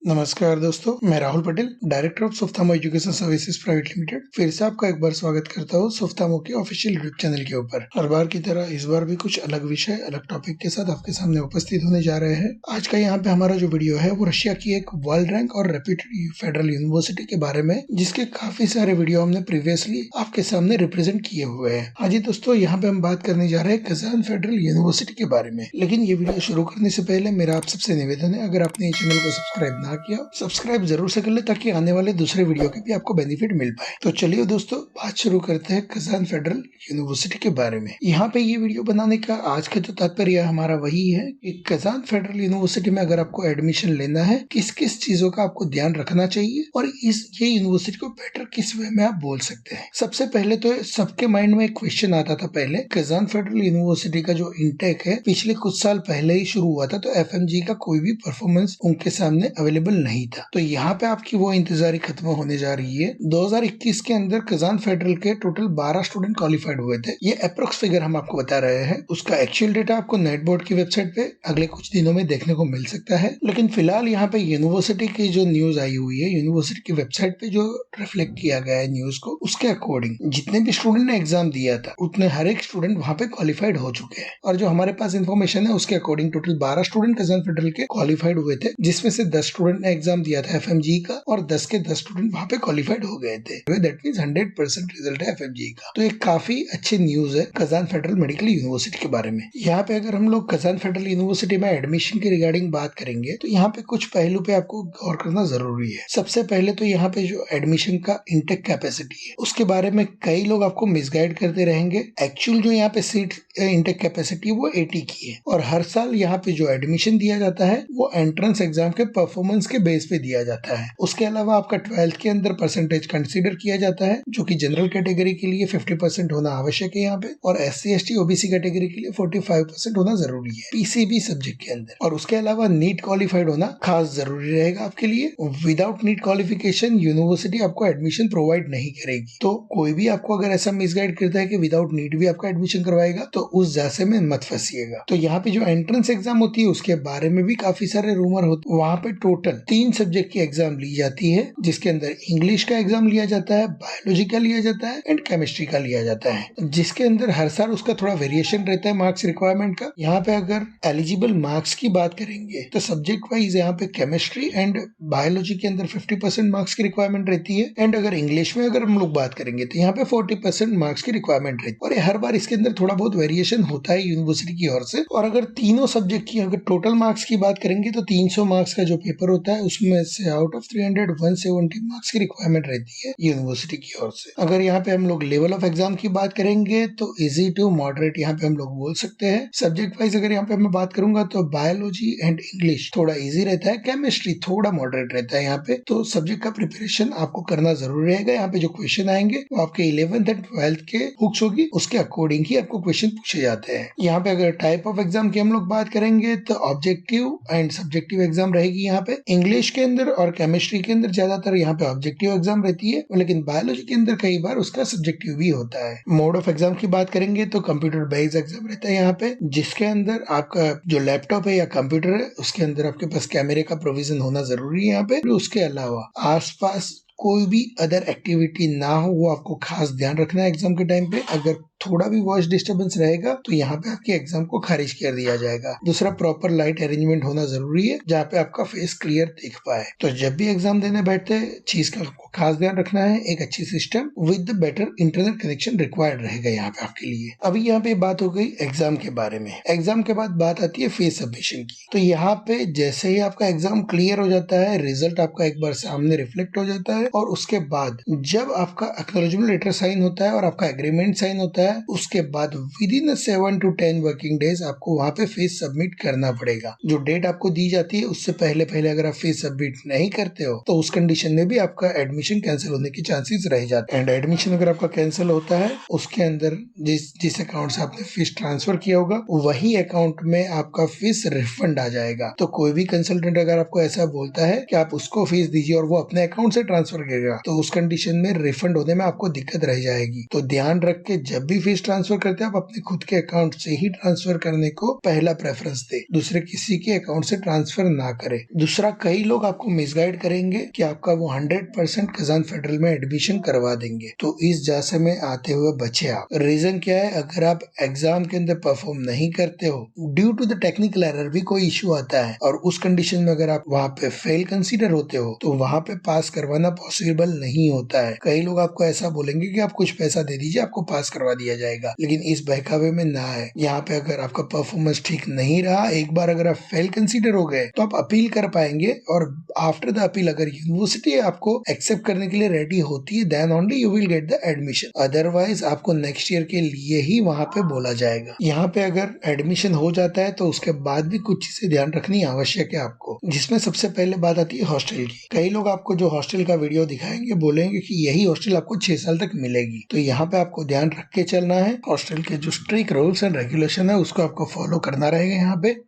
नमस्कार दोस्तों, मैं राहुल पटेल, डायरेक्टर ऑफ सोफ्थामो एजुकेशन सर्विसेज प्राइवेट लिमिटेड फिर से आपका एक बार स्वागत करता हूँ सोफ्थामो के ऑफिशियल यूट्यूब चैनल के ऊपर। हर बार की तरह इस बार भी कुछ अलग विषय, अलग टॉपिक के साथ आपके सामने उपस्थित होने जा रहे हैं। आज का यहाँ पे हमारा जो वीडियो है वो रशिया की एक वर्ल्ड रैंक और रेप्यूटेड फेडरल यूनिवर्सिटी के बारे में, जिसके काफी सारे वीडियो हमने प्रीवियसली आपके सामने रिप्रेजेंट किए हुए हैं। हाँ जी दोस्तों, यहाँ पे हम बात करने जा रहे हैं कजान फेडरल यूनिवर्सिटी के बारे में। लेकिन ये वीडियो शुरू करने से पहले मेरा आप सबसे निवेदन है, अगर आपने ये चैनल को सब्सक्राइब ना किया, सब्सक्राइब जरूर से कर ले ताकि आने वाले दूसरे वीडियो के भी आपको बेनिफिट मिल पाए। तो चलिए दोस्तों, बात शुरू करते हैं कजान फेडरल यूनिवर्सिटी के बारे में। यहाँ पे ये वीडियो बनाने का आज का जो तात्पर्य हमारा वही है कि कजान फेडरल यूनिवर्सिटी में अगर आपको एडमिशन लेना है, किस किस चीजों का आपको ध्यान रखना चाहिए और ये यूनिवर्सिटी को बेटर किस वे में आप बोल सकते हैं। सबसे पहले तो सबके माइंड में एक क्वेश्चन आता था पहले, कजान फेडरल यूनिवर्सिटी का जो इंटेक है पिछले कुछ साल पहले ही शुरू हुआ था, तो एफएमजी का कोई भी परफॉर्मेंस उनके सामने अवेलेबल नहीं था। तो यहाँ पे आपकी वो इंतजारी खत्म होने जा रही है। 2021 के अंदर कजान फेडरल के टोटल 12 स्टूडेंट क्वालिफाइड हुए थे। ये अप्रोक्स फिगर हम आपको बता रहे हैं। उसका एक्चुअल डेटा आपको नेट बोर्ड की वेबसाइट पे अगले कुछ दिनों में देखने को मिल सकता है। लेकिन फिलहाल यहाँ पे यूनिवर्सिटी की जो न्यूज आई हुई है, यूनिवर्सिटी की वेबसाइट पे जो रिफ्लेक्ट किया गया है न्यूज को, उसके अकॉर्डिंग जितने भी स्टूडेंट ने एग्जाम दिया था उतने हर एक स्टूडेंट वहाँ पे क्वालिफाइड हो चुके हैं। और जो हमारे पास इन्फॉर्मेशन है उसके according total 12 student Kazan federal के क्वालिफाइड हुए थे, जिसमें से 10 स्टूडेंट ने एग्जाम दिया था एफएमजी का और 10 के 10 स्टूडेंट वहाँ पे क्वालिफाइड हो गए थे। दैट मींस 100% रिजल्ट है एफएमजी का। तो एक काफी अच्छी न्यूज है कजान फेडरल मेडिकल यूनिवर्सिटी के बारे में। यहाँ पे अगर हम लोग कजान फेडरल यूनिवर्सिटी में एडमिशन के रिगार्डिंग बात करेंगे तो यहाँ पे कुछ पहलू पे आपको गौर करना जरूरी है। सबसे पहले तो यहाँ पे जो एडमिशन का इंटेक कैपेसिटी है उसके बारे में कई लोग आपको मिसगाइड करते रहेंगे। एक्चुअल जो यहाँ पे सीट इंटेक कैपेसिटी वो 80 की है और हर साल यहाँ पे जो एडमिशन दिया जाता है वो एंट्रेंस एग्जाम के परफॉर्मेंस के बेस पे दिया जाता है। उसके अलावा आपका 12th के अंदर परसेंटेज कंसीडर किया जाता है, जो कि जनरल कैटेगरी के लिए 50% होना आवश्यक है यहाँ पे, और SC ST OBC कैटेगरी के लिए 45% होना जरूरी है पीसीबी सब्जेक्ट के अंदर। और उसके अलावा नीट क्वालिफाइड होना खास जरूरी रहेगा आपके लिए। विदाउट नीट क्वालिफिकेशन यूनिवर्सिटी आपको एडमिशन प्रोवाइड नहीं करेगी। तो कोई भी आपको अगर ऐसा मिसगाइड करता है कि विदाउट नीट भी आपका एडमिशन करवाएगा तो उस जासे में मत फंसिएगा। तो यहाँ पे जो एंट्रेंस एग्जाम होती है उसके बारे में भी काफी सारे रूमर होते हैं। वहाँ पे टोटल 3 सब्जेक्ट की एग्जाम ली जाती है, जिसके अंदर इंग्लिश का एग्जाम लिया जाता है, बायोलॉजी का लिया जाता है एंड केमिस्ट्री का लिया जाता है, जिसके अंदर हर साल उसका थोड़ा वेरिएशन रहता है मार्क्स रिक्वायरमेंट का। यहाँ पे अगर एलिजिबल मार्क्स की बात करेंगे तो सब्जेक्ट वाइज यहाँ पे केमिस्ट्री एंड बायोलॉजी के अंदर 50% मार्क्स की रिक्वायरमेंट रहती है एंड अगर इंग्लिश में अगर हम लोग बात करेंगे तो यहाँ पे 40% मार्क्स की रिक्वायरमेंट रहती है। और हर बार इसके अंदर थोड़ा बहुत वेरिएशन होता है यूनिवर्सिटी की ओर से। और अगर तीनों सब्जेक्ट की अगर टोटल मार्क्स की बात करेंगे तो 300 मार्क्स का जो पेपर होता है उसमें से आउट ऑफ 300 170 मार्क्स की रिक्वायरमेंट रहती है यूनिवर्सिटी की ओर से। अगर यहाँ पे हम लोग लेवल ऑफ एग्जाम की बात करेंगे तो इजी टू मॉडरेट यहाँ पे हम लोग बोल सकते हैं। सब्जेक्ट वाइज अगर यहाँ पे मैं बात करूंगा तो बायोलॉजी एंड इंग्लिश थोड़ा इजी रहता है, केमिस्ट्री थोड़ा मॉडरेट रहता है यहाँ पे। तो सब्जेक्ट का प्रिपरेशन आपको करना जरूरी रहेगा। यहाँ पे जो क्वेश्चन आएंगे वो आपके 11th एंड 12th के बुक्स होगी, उसके अकॉर्डिंग ही आपको क्वेश्चन पूछे जाते हैं। यहाँ पे अगर टाइप ऑफ एग्जाम की हम लोग बात करेंगे तो ऑब्जेक्टिव एंड सब्जेक्टिव एग्जाम रहेगी यहाँ पे। इंग्लिश के अंदर और केमिस्ट्री के अंदर ज्यादातर यहाँ पे ऑब्जेक्टिव एग्जाम रहती है, लेकिन बायोलॉजी के अंदर कई बार उसका सब्जेक्टिव भी होता है। मोड ऑफ एग्जाम की बात करेंगे तो कंप्यूटर बेस्ड एग्जाम रहता है यहाँ पे, जिसके अंदर आपका जो लैपटॉप है या कंप्यूटर है उसके अंदर आपके पास कैमरे का प्रोविजन होना जरूरी है यहाँ पे। उसके अलावा आसपास कोई भी अदर एक्टिविटी ना हो, वो आपको खास ध्यान रखना है एग्जाम के टाइम पे। अगर थोड़ा भी वॉइस डिस्टर्बेंस रहेगा तो यहाँ पे आपके एग्जाम को खारिज कर दिया जाएगा। दूसरा, प्रॉपर लाइट अरेंजमेंट होना जरूरी है जहाँ पे आपका फेस क्लियर दिख पाए। तो जब भी एग्जाम देने बैठते चीज का खास ध्यान रखना है, एक अच्छी system with better internet connection required रहेगा यहाँ पे आपके लिए। अभी यहाँ पे बात हो गई एग्जाम के बारे में। एग्जाम के बाद बात आती है फेस सबमिशन की। तो यहाँ पे जैसे ही आपका एग्जाम क्लियर हो जाता है, रिजल्ट आपका एक बार सामने रिफ्लेक्ट हो जाता है और उसके बाद जब आपका एक्नॉलेजमेंट लेटर साइन होता है और आपका एग्रीमेंट साइन होता है, उसके बाद with in 7 to 10 working days आपको वहाँ पे फेस सबमिट करना पड़ेगा। जो डेट आपको दी जाती है उससे पहले अगर आप फेस सबमिट नहीं करते हो तो उस कंडीशन में भी आपका एडमिशन कैंसिल होने की चांसेस रह जाते हैं। एंड एडमिशन अगर आपका कैंसिल होता है उसके अंदर जिस अकाउंट से आपने फीस ट्रांसफर किया होगा वही अकाउंट में आपका फीस रिफंड आ जाएगा। तो कोई भी कंसल्टेंट अगर आपको ऐसा बोलता है कि आप उसको फीस दीजिए और वो अपने अकाउंट से ट्रांसफर ट्रांसफर करेगा तो उस कंडीशन में रिफंड होने में आपको दिक्कत रह जाएगी। तो ध्यान रख के जब भी फीस ट्रांसफर करते हैं आप अपने खुद के अकाउंट से ही ट्रांसफर करने को पहला प्रेफरेंस दे, दूसरे किसी के अकाउंट से ट्रांसफर ना करे। दूसरा, कई लोग आपको मिसगाइड करेंगे कि आपका वो 100% कजान फेडरल में एडमिशन करवा देंगे, तो इस जासे में आते हुए बचे आप। रीजन क्या है, अगर आप एग्जाम के अंदर परफॉर्म नहीं करते हो, due to the technical error भी कोई इश्यू आता है और उस कंडीशन में अगर आप वहाँ पे फेल कंसीडर होते हो तो वहाँ पे पास करवाना पॉसिबल नहीं होता है। कई लोग आपको ऐसा बोलेंगे कि आप कुछ पैसा दे दीजिए आपको पास करवा दिया जाएगा, लेकिन इस बहकावे में ना है। यहाँ पे अगर आपका परफॉर्मेंस ठीक नहीं रहा, एक बार अगर आप फेल कंसीडर हो गए तो आप अपील कर पाएंगे और आफ्टर द अपील अगर यूनिवर्सिटी आपको एक्सेप्ट करने के लिए रेडी होती है then only you will get the admission, otherwise आपको नेक्स्ट ईयर के लिए ही वहाँ पे बोला जाएगा। यहाँ पे अगर एडमिशन हो जाता है तो उसके बाद भी कुछ चीजें ध्यान रखनी आवश्यक है आपको, जिसमें सबसे पहले बात आती है हॉस्टल की। कई लोग आपको जो हॉस्टल का वीडियो दिखाएंगे बोलेंगे कि यही हॉस्टल आपको 6 साल तक मिलेगी, तो यहाँ पे आपको ध्यान रख के चलना है। हॉस्टल के जो स्ट्रिक्ट रूल्स एंड रेगुलेशन है उसको आपको फॉलो करना रहेगा।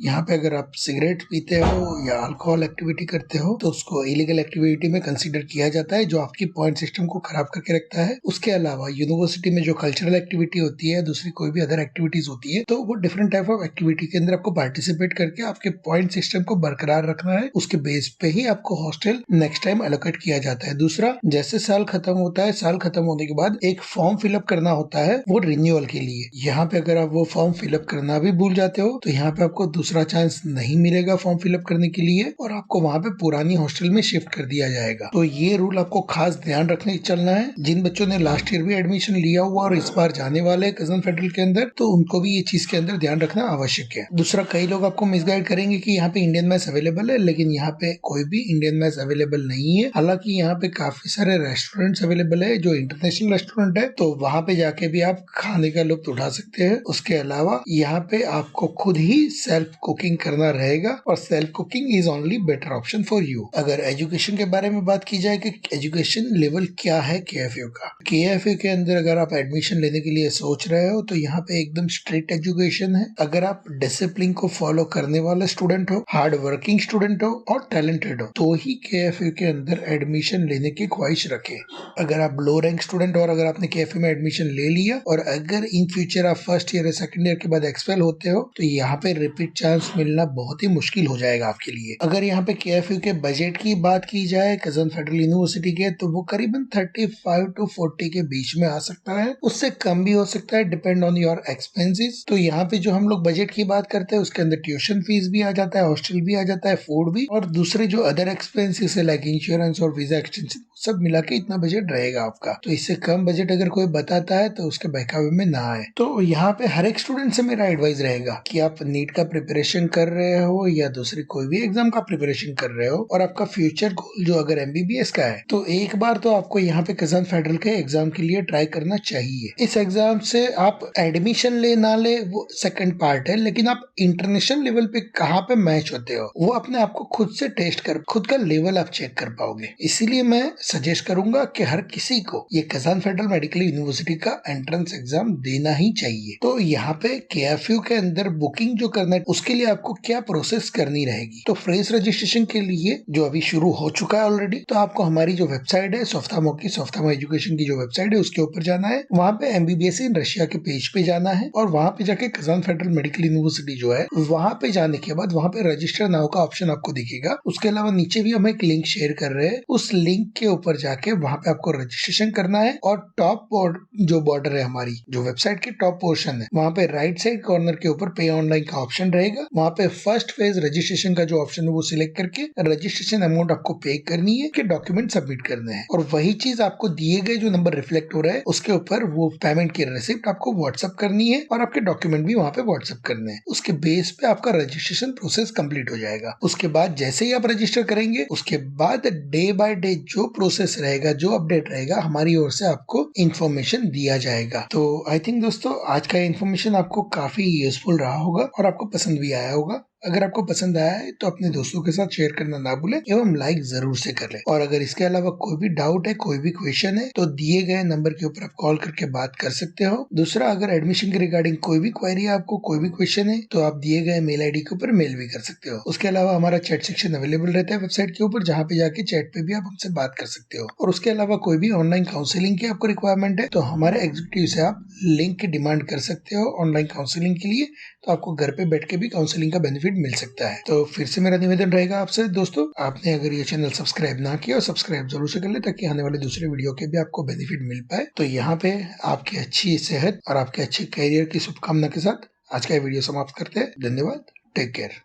यहाँ पे अगर आप सिगरेट पीते हो या अल्कोहल एक्टिविटी करते हो तो उसको इलीगल एक्टिविटी में कंसीडर किया जाता है, जो आपकी पॉइंट सिस्टम को खराब करके रखता है। उसके अलावा यूनिवर्सिटी में जो कल्चरल एक्टिविटी होती है, दूसरी कोई भी अदर एक्टिविटीज होती है, तो वो डिफरेंट टाइप ऑफ एक्टिविटी के अंदर आपको पार्टिसिपेट करके आपके पॉइंट सिस्टम को बरकरार रखना है। उसके बेस पे ही आपको हॉस्टल नेक्स्ट टाइम एलोकेट किया जाता है। दूसरा, जैसे साल खत्म होता है, साल खत्म होने के बाद एक फॉर्म फिलअप करना होता है वो रिन्यूअल के लिए। यहाँ पे अगर आप वो फॉर्म फिलअप करना भी भूल जाते हो तो यहाँ पे आपको दूसरा चांस नहीं मिलेगा फॉर्म फिलअप करने के लिए और आपको वहाँ पे पुरानी हॉस्टल में शिफ्ट कर दिया जाएगा। तो ये रूल आपको खास ध्यान रखने चलना है। जिन बच्चों ने लास्ट ईयर भी एडमिशन लिया हुआ और इस बार जाने वाले कजन फेडरल के अंदर, तो उनको भी ये चीज के अंदर ध्यान रखना आवश्यक है। दूसरा, कई लोग आपको मिसगाइड करेंगे कि यहाँ पे इंडियन मैथ्स अवेलेबल है, लेकिन यहाँ पे कोई भी इंडियन मैथ्स अवेलेबल नहीं है। हालांकि यहाँ पे काफी सारे रेस्टोरेंट्स अवेलेबल है जो इंटरनेशनल रेस्टोरेंट है, तो वहाँ पे जाके भी आप खाने का लुत्फ उठा सकते हैं। उसके अलावा यहाँ पे आपको खुद ही सेल्फ कुकिंग करना रहेगा और self cooking is only better option for you. अगर एजुकेशन के बारे में बात की जाए कि एजुकेशन लेवल क्या है केएफयू का, केएफयू के अंदर अगर आप एडमिशन लेने के लिए सोच रहे हो तो यहाँ पे एकदम स्ट्रिक्ट एजुकेशन है। अगर आप डिसिप्लिन को फॉलो करने वाले स्टूडेंट हो, हार्ड वर्किंग स्टूडेंट हो और टैलेंटेड हो तो ही केएफयू के अंदर एडमिशन लेने की ख्वाहिश रखें। अगर आप लो रैंक स्टूडेंट और अगर आपने केएफयू में एडमिशन ले लिया और अगर इन फ्यूचर आप फर्स्ट ईयर या सेकंड ईयर के बाद एक्सपेल होते हो तो यहाँ पे रिपीट चांस मिलना बहुत ही मुश्किल हो जाएगा आपके लिए। अगर यहाँ पे केएफयू के बजट की बात की जाए कजन फेडरल यूनिवर्सिटी के, तो वो करीबन 35 to 40 के बीच में आ सकता है, उससे कम भी हो सकता है, डिपेंड ऑन योर एक्सपेंसेस। तो यहाँ पे जो हम लोग बजट की बात करते हैं उसके अंदर ट्यूशन फीस भी आ जाता है, हॉस्टल भी आ जाता है, फूड भी, और दूसरे जो अदर एक्सपेंसेस है लाइक इंश्योरेंस और वीजा एक्सटेंशन, सब मिला के इतना बजट रहेगा आपका। तो इससे कम बजट अगर कोई बताता है तो उसके बहकावे में ना आए। तो यहाँ पे हर एक स्टूडेंट से मेरा एडवाइस रहेगा कि आप नीट का प्रिपरेशन कर रहे हो या दूसरी कोई भी एग्जाम का प्रिपरेशन कर रहे हो और आपका फ्यूचर गोल जो अगर एमबीबीएस का है, तो एक बार तो आपको यहाँ पे कजन फेडरल के एग्जाम के लिए ट्राई करना चाहिए। इस एग्जाम से आप एडमिशन ले ना ले वो सेकंड पार्ट है, लेकिन आप इंटरनेशनल लेवल पे कहाँ पे मैच होते हो वो अपने आप को खुद से टेस्ट कर, खुद का लेवल आप चेक कर पाओगे। इसीलिए मैं सजेस्ट करूंगा कि हर किसी को ये कजान फेडरल मेडिकल यूनिवर्सिटी का एंट्रेंस एग्जाम देना ही चाहिए। तो यहाँ पे केएफयू के अंदर बुकिंग जो करना है उसके लिए आपको क्या प्रोसेस करनी रहेगी, तो फ्रेश रजिस्ट्रेशन के लिए जो अभी शुरू हो चुका है ऑलरेडी, तो आपको हमारी जो वेबसाइट है सोफ्थामो एजुकेशन की जो वेबसाइट है उसके ऊपर जाना है। वहाँ पे एमबीबीएस इन रशिया के पेज पे जाना है और वहाँ पे जाके कजान फेडरल मेडिकल यूनिवर्सिटी जो है वहाँ पे जाने के बाद वहाँ पे रजिस्टर नाउ का ऑप्शन आपको दिखेगा। उसके अलावा नीचे भी हम एक लिंक शेयर कर रहे हैं, उस लिंक के ऊपर जाके वहाँ पे आपको रजिस्ट्रेशन करना है और टॉप जो बॉर्डर है हमारी जो वेबसाइट के टॉप पोर्शन है वहाँ पे राइट साइड कॉर्नर के ऊपर पे ऑनलाइन का ऑप्शन रहेगा। वहाँ पे फर्स्ट फेज रजिस्ट्रेशन का जो ऑप्शन है वो सिलेक्ट करके रजिस्ट्रेशन अमाउंट आपको पे करनी है कि डॉक्यूमेंट सबमिट करने हैं, और वही चीज आपको दिए गए जो नंबर रिफ्लेक्ट हो रहा है उसके ऊपर वो पेमेंट की रिसिप्ट आपको व्हाट्सअप करनी है और आपके डॉक्यूमेंट भी वहाँ पे व्हाट्सअप करने हैं। उसके बेस पे आपका रजिस्ट्रेशन प्रोसेस कंप्लीट हो जाएगा। उसके बाद जैसे ही आप रजिस्टर करेंगे उसके बाद डे बाय डे जो प्रोसेस रहेगा, जो अपडेट रहेगा, हमारी ओर से आपको इन्फॉर्मेशन दिया जाएगा। तो आई थिंक दोस्तों आज का इन्फॉर्मेशन आपको काफी यूजफुल रहा होगा और आपको पसंद भी आया होगा। अगर आपको पसंद आया है तो अपने दोस्तों के साथ शेयर करना ना भूलें एवं लाइक जरूर से कर लें। और अगर इसके अलावा कोई भी डाउट है, कोई भी क्वेश्चन है तो दिए गए नंबर के ऊपर आप कॉल करके बात कर सकते हो। दूसरा, अगर एडमिशन के रिगार्डिंग कोई भी क्वेरी है, आपको कोई भी क्वेश्चन है तो आप दिए गए मेल आईडी के ऊपर मेल भी कर सकते हो। उसके अलावा हमारा चैट सेक्शन अवेलेबल रहता है वेबसाइट के ऊपर, जहाँ पे जाके चैट पे भी आप हमसे बात कर सकते हो। और उसके अलावा कोई भी ऑनलाइन काउंसलिंग की आपको रिक्वायरमेंट है तो हमारे एग्जीक्यूटिव से आप लिंक की डिमांड कर सकते हो ऑनलाइन काउंसलिंग के लिए, तो आपको घर पे बैठ के भी काउंसलिंग का बेनिफिट मिल सकता है। तो फिर से मेरा निवेदन रहेगा आपसे दोस्तों, आपने अगर ये चैनल सब्सक्राइब ना किया और सब्सक्राइब जरूर से कर ले, ताकि आने वाले दूसरे वीडियो के भी आपको बेनिफिट मिल पाए। तो यहाँ पे आपकी अच्छी सेहत और आपके अच्छे करियर की शुभकामना के साथ आज का ये वीडियो समाप्त करते हैं। धन्यवाद, टेक केयर।